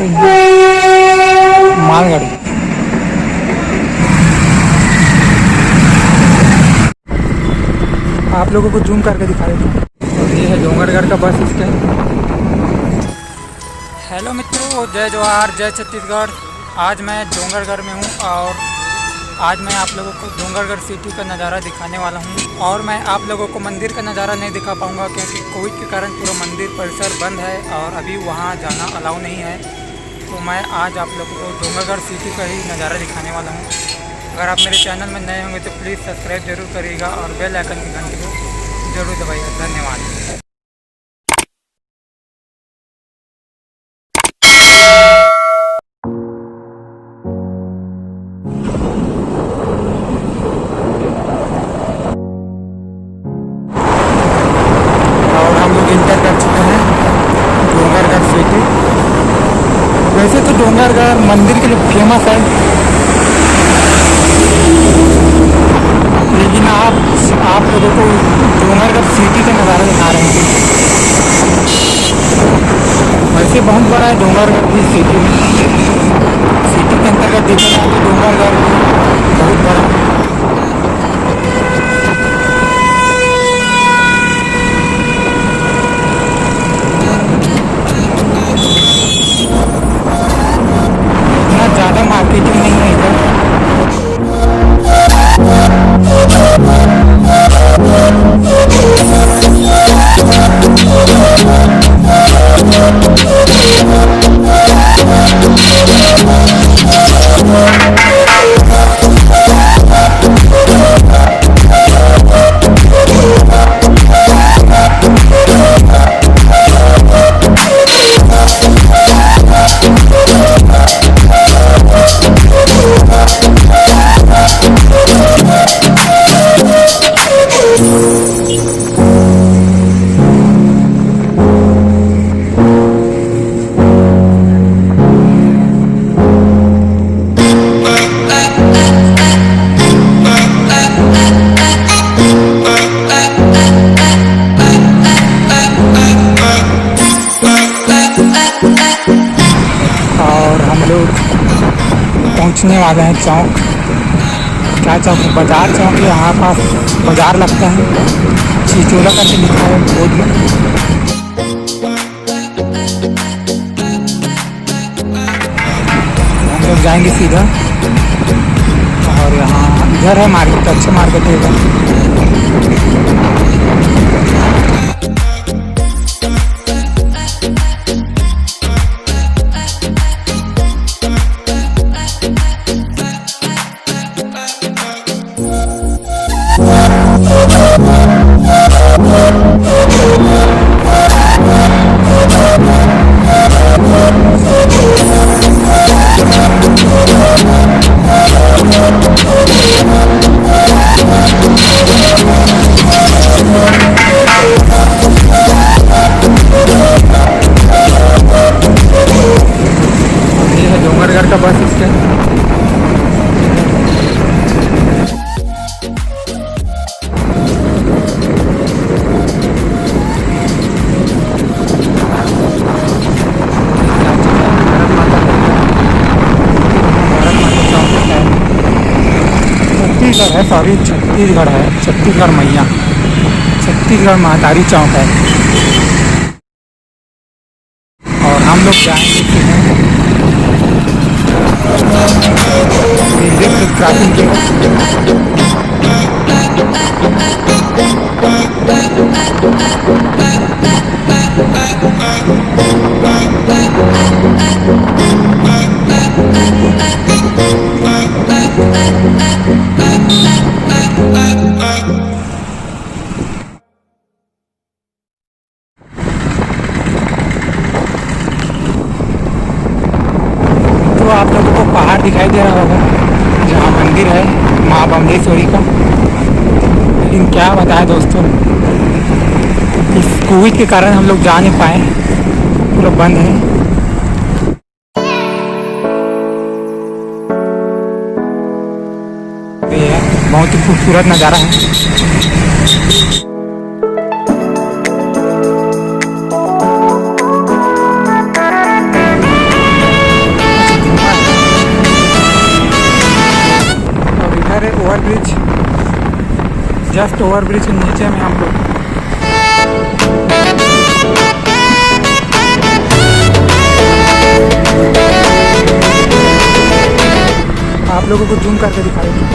रही है मालगाड़ी। आप लोगों को जूम करके दिखा देता हूँ। और ये है डोंगरगढ़ का बस स्टैंड। हेलो मित्रों, जय जवाहर, जय छत्तीसगढ़। आज मैं डोंगरगढ़ में हूँ और आज मैं आप लोगों को डोंगरगढ़ सिटी का नज़ारा दिखाने वाला हूँ। और मैं आप लोगों को मंदिर का नज़ारा नहीं दिखा पाऊँगा क्योंकि कोविड के कारण पूरा मंदिर परिसर बंद है और अभी वहाँ जाना अलाउ नहीं है। तो मैं आज आप लोगों को डोंगरगढ़ सिटी का ही नज़ारा दिखाने वाला हूँ। अगर आप मेरे चैनल में नए होंगे तो प्लीज़ सब्सक्राइब जरूर करिएगा और बेल आइकन की घंटी को जरूर दबाइएगा। धन्यवाद। वैसे तो डोंगरगढ़ मंदिर के लिए फेमस है, लेकिन आप लोगों को डोंगरगढ़ सिटी का नज़ारा दिखा रहे हैं। वैसे बहुत बड़ा है डोंगरगढ़ की सिटी के अंतर्गत देखा जाए तो डोंगरगढ़ बहुत बड़ा है। ज़्यादा मार्केटिंग नहीं है इधर। और हम लोग पहुंचने वाले हैं चौक। क्या चौक है? बाजार चौक है। यहाँ पास बाजार लगता है। चिचोला करके लिखा है बोर्ड में। हम लोग जाएंगे सीधा और यहाँ इधर है मार्केट, अच्छा मार्केट है इधर। डोंगरगढ़ का बस स्टैंड। छत्तीसगढ़ है, सॉरी छत्तीसगढ़ है, छत्तीसगढ़ मैया, छत्तीसगढ़ महातारी चौक है। और हम लोग जाएंगे क्रॉसिंग के तो आप लोगों को पहाड़ दिखाई दे रहा होगा जहाँ मंदिर है माँ बम्लेश्वरी का। लेकिन क्या बताएं दोस्तों, इस कोविड के कारण हम लोग जा नहीं पाए, पूरा बंद है। बहुत ही खूबसूरत नज़ारा है। जस्ट ओवरब्रिज के नीचे में हम लोग। आप लोगों को जूम करके दिखाएंगे।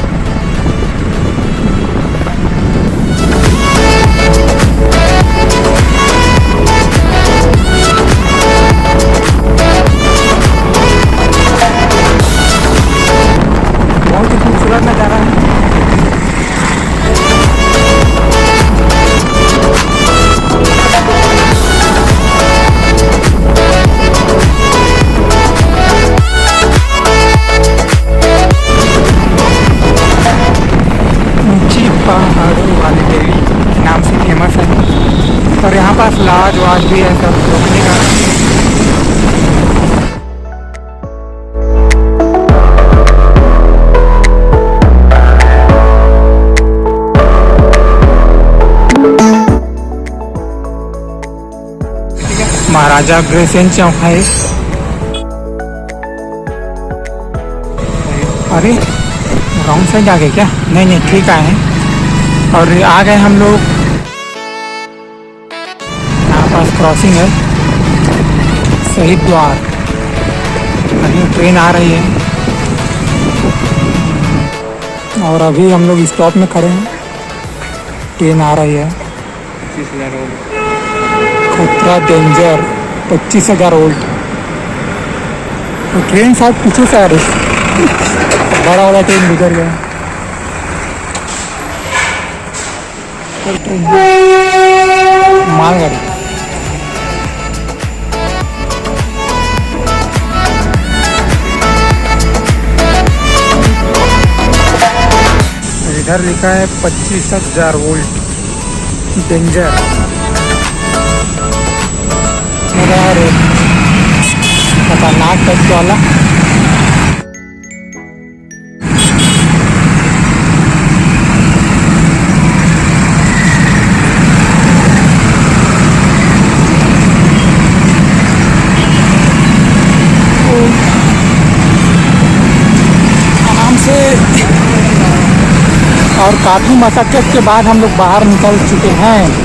बहुत ही खूबसूरत नज़ारा है। पहाड़ों वाली देवी के नाम से फेमस है और यहाँ पास लाज वाज भी है सब रोकने का। महाराजा अग्रसेन चौक है। अरे रॉन्ग साइड आ गए क्या? नहीं नहीं ठीक आए हैं। और आ गए हम लोग, यहाँ पास क्रॉसिंग है शहीद द्वार। अभी ट्रेन आ रही है और अभी हम लोग स्टॉप में खड़े हैं। ट्रेन आ रही है। 25,000 वोल्ट खतरा डेंजर 25,000 वोल्ट। तो ट्रेन शायद पीछे से आ रही, बड़ा वाला ट्रेन गुजर गया। मालगाड़ी इधर लिखा है 25,000 वोल्ट डेंजर। खतरनाक टच वाला। और काफ़ी मशक्क़त के बाद हम लोग बाहर निकल चुके हैं।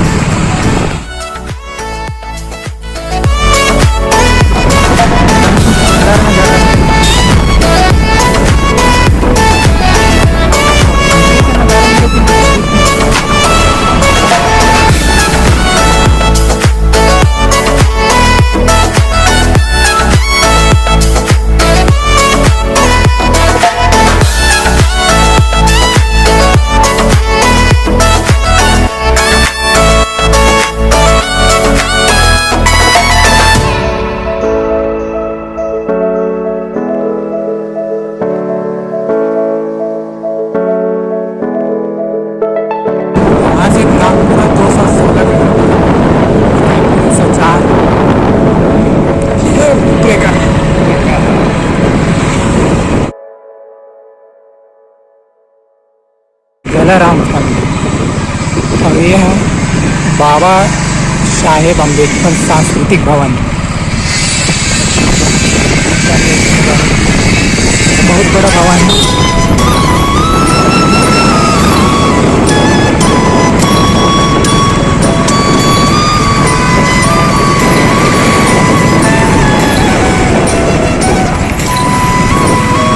राम और ये है बाबा साहेब अम्बेडकर सांस्कृतिक भवन।